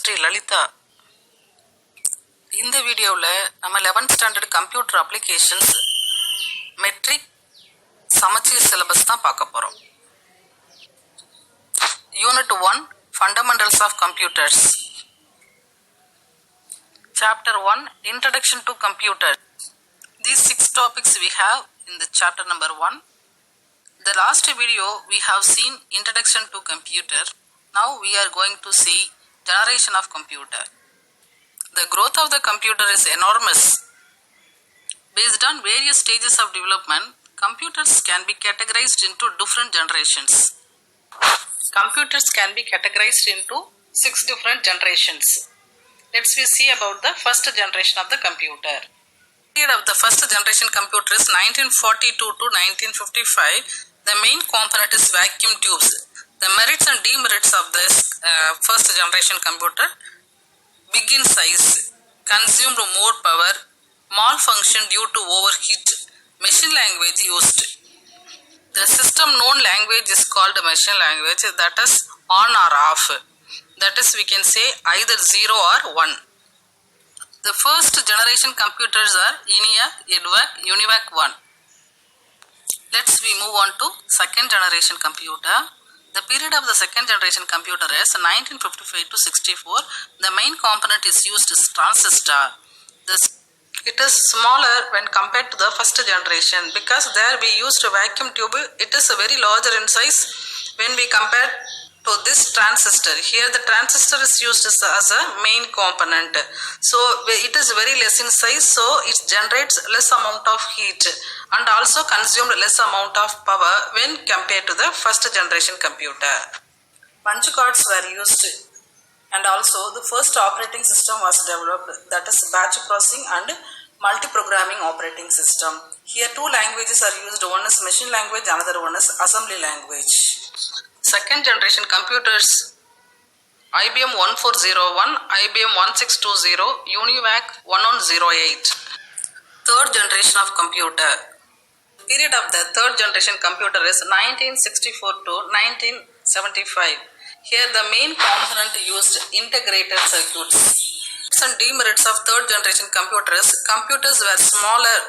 Sri Lalitha. இந்த வீடியோவில் நம்ம 11th standard computer applications matric Samacheer syllabus தான் பார்க்க போகிறோம். Unit 1 fundamentals of computers. Chapter 1 Introduction to Computers. These 6 topics we have in the chapter number 1. The last video we have seen Introduction to Computer. Now we are going to see Generation of Computer. The growth of the computer is enormous. Based on various stages of development, computers can be categorized into different generations. Computers can be categorized into 6 different generations. Let's see about the first generation of the computer. The period of the first generation computer is 1942 to 1955. The main component is vacuum tubes. The merits and demerits of this first generation computer: big in size, consumed more power, malfunction due to overheat, machine language used. The system known language is called machine language, that is on or off. That is, we can say either 0 or 1. The first generation computers are ENIAC, EDVAC, UNIVAC 1. Let's we move on to second generation computer. The period of the second generation computer is 1955 to 64. The main component is used as transistor. It is smaller when compared to the first generation because there we used a vacuum tube. It is very larger in size when we compare to this transistor. Here the transistor is used as a main component. So it is very less in size, so it generates less amount of heat and also consumed less amount of power when compared to the first generation computer. Punch cards were used and also the first operating system was developed, that is batch processing and multi-programming operating system. Here two languages are used, one is machine language, another one is assembly language. Second generation computers: IBM 1401, IBM 1620, UNIVAC 1108. Third generation of computer. Period of the third generation computer is 1964 to 1975. Here the main component used integrated circuits. Some demerits of third generation computers: computers were smaller,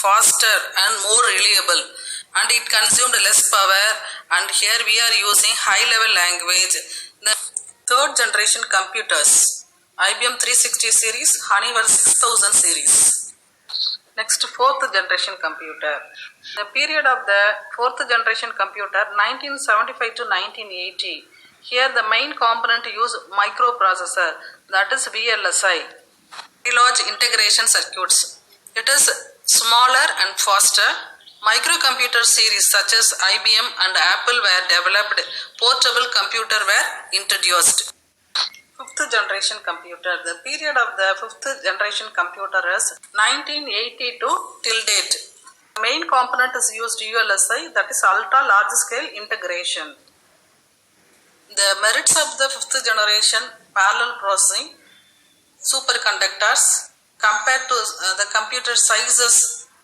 faster and more reliable, and it consumed less power, and here we are using high level language. The third generation computers: IBM 360 series, Honeywell 6000 series. Next, fourth generation computer. The period of the fourth generation computer 1975 to 1980. Here the main component use microprocessor, that is VLSI, very large integration circuits. It is smaller and faster. Microcomputer series such as IBM and Apple were developed. Portable computer were introduced. Fifth generation computer. The period of the fifth generation computer is 1980 to till date. The main component is used ULSI, that is ultra large scale integration. The merits of the fifth generation: parallel processing, superconductors. Compared to the computer sizes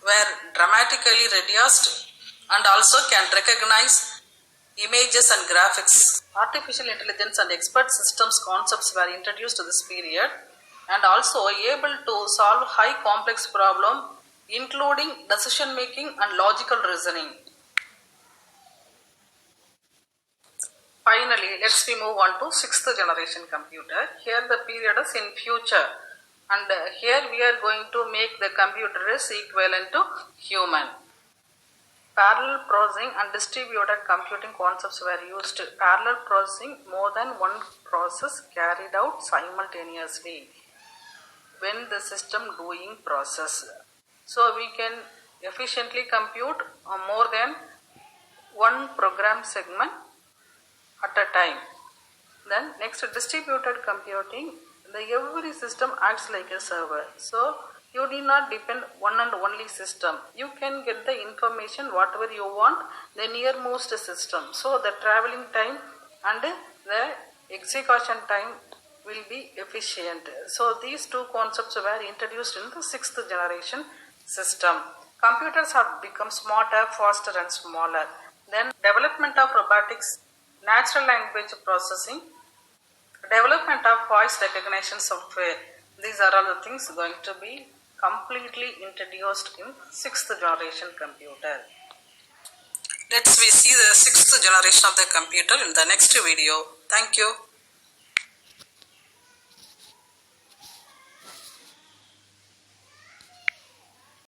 were dramatically reduced and also can recognize images and graphics. Artificial intelligence and expert systems concepts were introduced to this period and also able to solve high complex problem including decision making and logical reasoning. Finally, let's move on to sixth generation computer. Here the period is in future, and here we are going to make the computer is equivalent to human. Parallel processing and distributed computing concepts were used. Parallel processing: more than one process carried out simultaneously when the system doing process. So we can efficiently compute more than one program segment at a time. Then next, distributed computing. Every system acts like a server, so you need not depend one and only system. You can get the information whatever you want the nearmost system, so the traveling time and the execution time will be efficient. So these two concepts were introduced in the sixth generation system. Computers have become smarter, faster and smaller. Then development of robotics, natural language processing, Development of voice recognition software. These are all the things going to be completely introduced in 6th generation computer. Let's we see the 6th generation of the computer in the next video. Thank you.